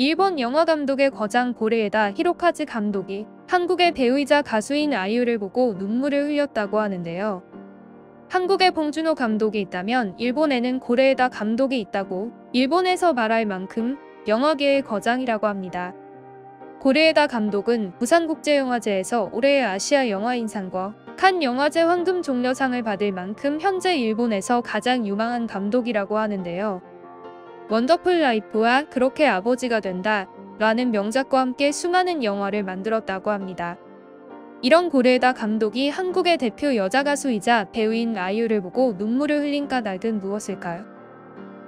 일본 영화 감독의 거장 고레에다 히로카즈 감독이 한국의 배우이자 가수인 아이유를 보고 눈물을 흘렸다고 하는데요. 한국에 봉준호 감독이 있다면 일본에는 고레에다 감독이 있다고 일본에서 말할 만큼 영화계의 거장이라고 합니다. 고레에다 감독은 부산국제영화제에서 올해의 아시아 영화인상과 칸 영화제 황금종려상을 받을 만큼 현재 일본에서 가장 유망한 감독이라고 하는데요. 원더풀 라이프와 그렇게 아버지가 된다 라는 명작과 함께 수많은 영화를 만들었다고 합니다. 이런 고레에다 감독이 한국의 대표 여자 가수이자 배우인 아이유를 보고 눈물을 흘린 까닭은 무엇일까요?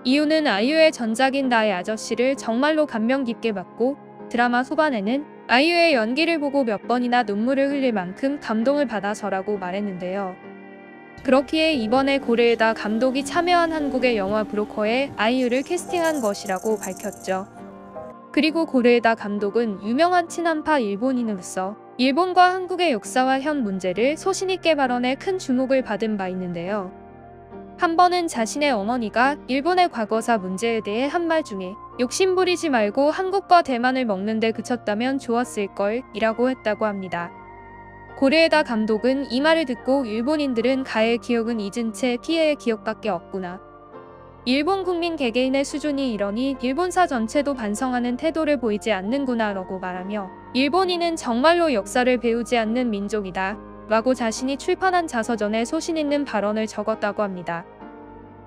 이유는 아이유의 전작인 나의 아저씨를 정말로 감명 깊게 봤고 드라마 후반에는 아이유의 연기를 보고 몇 번이나 눈물을 흘릴 만큼 감동을 받아서라고 말했는데요. 그렇기에 이번에 고레에다 감독이 참여한 한국의 영화 브로커에 아이유를 캐스팅한 것이라고 밝혔죠. 그리고 고레에다 감독은 유명한 친한파 일본인으로서 일본과 한국의 역사와 현 문제를 소신있게 발언해 큰 주목을 받은 바 있는데요. 한 번은 자신의 어머니가 일본의 과거사 문제에 대해 한 말 중에 욕심부리지 말고 한국과 대만을 먹는데 그쳤다면 좋았을걸 이라고 했다고 합니다. 고레에다 감독은 이 말을 듣고 일본인들은 가해의 기억은 잊은 채 피해의 기억밖에 없구나. 일본 국민 개개인의 수준이 이러니 일본사 전체도 반성하는 태도를 보이지 않는구나 라고 말하며 일본인은 정말로 역사를 배우지 않는 민족이다 라고 자신이 출판한 자서전에 소신있는 발언을 적었다고 합니다.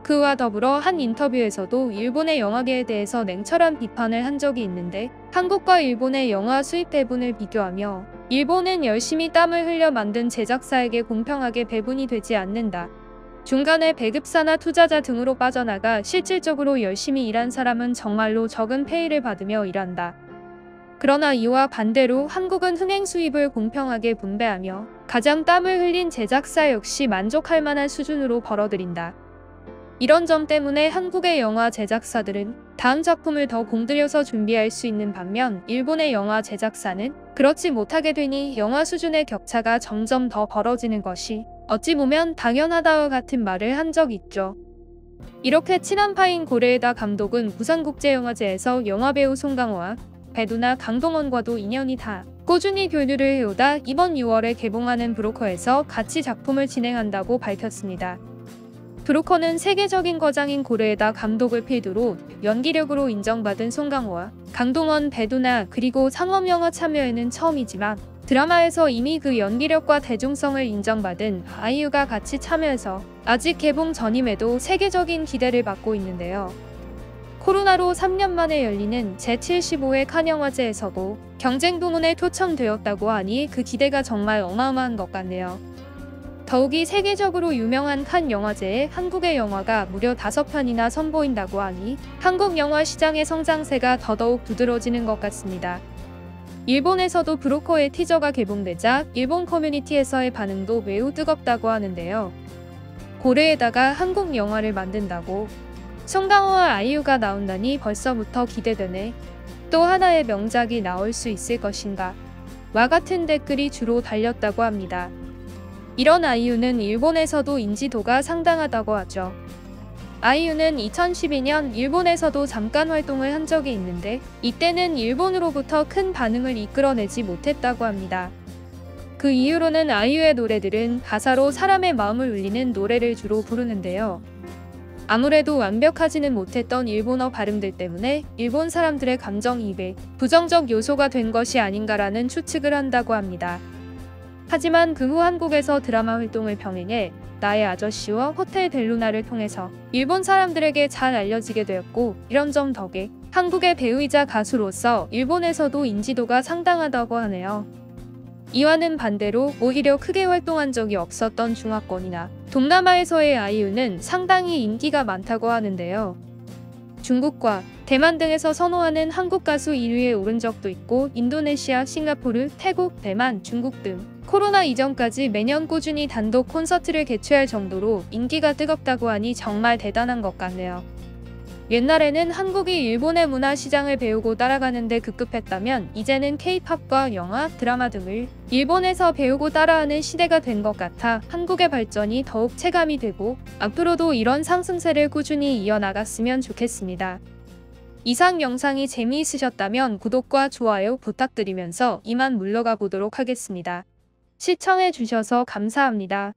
그와 더불어 한 인터뷰에서도 일본의 영화계에 대해서 냉철한 비판을 한 적이 있는데 한국과 일본의 영화 수입 배분을 비교하며 일본은 열심히 땀을 흘려 만든 제작사에게 공평하게 배분이 되지 않는다. 중간에 배급사나 투자자 등으로 빠져나가 실질적으로 열심히 일한 사람은 정말로 적은 페이를 받으며 일한다. 그러나 이와 반대로 한국은 흥행 수입을 공평하게 분배하며 가장 땀을 흘린 제작사 역시 만족할 만한 수준으로 벌어들인다. 이런 점 때문에 한국의 영화 제작사들은 다음 작품을 더 공들여서 준비할 수 있는 반면 일본의 영화 제작사는 그렇지 못하게 되니 영화 수준의 격차가 점점 더 벌어지는 것이 어찌 보면 당연하다와 같은 말을 한 적 있죠. 이렇게 친한파인 고레에다 감독은 부산국제영화제에서 영화배우 송강호와 배두나 강동원과도 인연이 다 꾸준히 교류를 해오다 이번 6월에 개봉하는 브로커에서 같이 작품을 진행한다고 밝혔습니다. 브로커는 세계적인 거장인 고레에다 감독을 필두로 연기력으로 인정받은 송강호와 강동원, 배두나 그리고 상업영화 참여에는 처음이지만 드라마에서 이미 그 연기력과 대중성을 인정받은 아이유가 같이 참여해서 아직 개봉 전임에도 세계적인 기대를 받고 있는데요. 코로나로 3년 만에 열리는 제75회 칸 영화제에서도 경쟁 부문에 초청되었다고 하니 그 기대가 정말 어마어마한 것 같네요. 더욱이 세계적으로 유명한 칸 영화제에 한국의 영화가 무려 5편이나 선보인다고 하니 한국 영화 시장의 성장세가 더더욱 두드러지는 것 같습니다. 일본에서도 브로커의 티저가 개봉되자 일본 커뮤니티에서의 반응도 매우 뜨겁다고 하는데요. 고레에다가 한국 영화를 만든다고 송강호와 아이유가 나온다니 벌써부터 기대되네. 또 하나의 명작이 나올 수 있을 것인가? 와 같은 댓글이 주로 달렸다고 합니다. 이런 아이유는 일본에서도 인지도가 상당하다고 하죠. 아이유는 2012년 일본에서도 잠깐 활동을 한 적이 있는데 이때는 일본으로부터 큰 반응을 이끌어내지 못했다고 합니다. 그 이후로는 아이유의 노래들은 가사로 사람의 마음을 울리는 노래를 주로 부르는데요. 아무래도 완벽하지는 못했던 일본어 발음들 때문에 일본 사람들의 감정이입에 부정적 요소가 된 것이 아닌가라는 추측을 한다고 합니다. 하지만 그 후 한국에서 드라마 활동을 병행해 나의 아저씨와 호텔 델루나를 통해서 일본 사람들에게 잘 알려지게 되었고 이런 점 덕에 한국의 배우이자 가수로서 일본에서도 인지도가 상당하다고 하네요. 이와는 반대로 오히려 크게 활동한 적이 없었던 중화권이나 동남아에서의 아이유는 상당히 인기가 많다고 하는데요. 중국과 대만 등에서 선호하는 한국 가수 1위에 오른 적도 있고 인도네시아, 싱가포르, 태국, 대만, 중국 등 코로나 이전까지 매년 꾸준히 단독 콘서트를 개최할 정도로 인기가 뜨겁다고 하니 정말 대단한 것 같네요. 옛날에는 한국이 일본의 문화 시장을 배우고 따라가는데 급급했다면 이제는 K-팝과 영화, 드라마 등을 일본에서 배우고 따라하는 시대가 된 것 같아 한국의 발전이 더욱 체감이 되고 앞으로도 이런 상승세를 꾸준히 이어나갔으면 좋겠습니다. 이상 영상이 재미있으셨다면 구독과 좋아요 부탁드리면서 이만 물러가 보도록 하겠습니다. 시청해주셔서 감사합니다.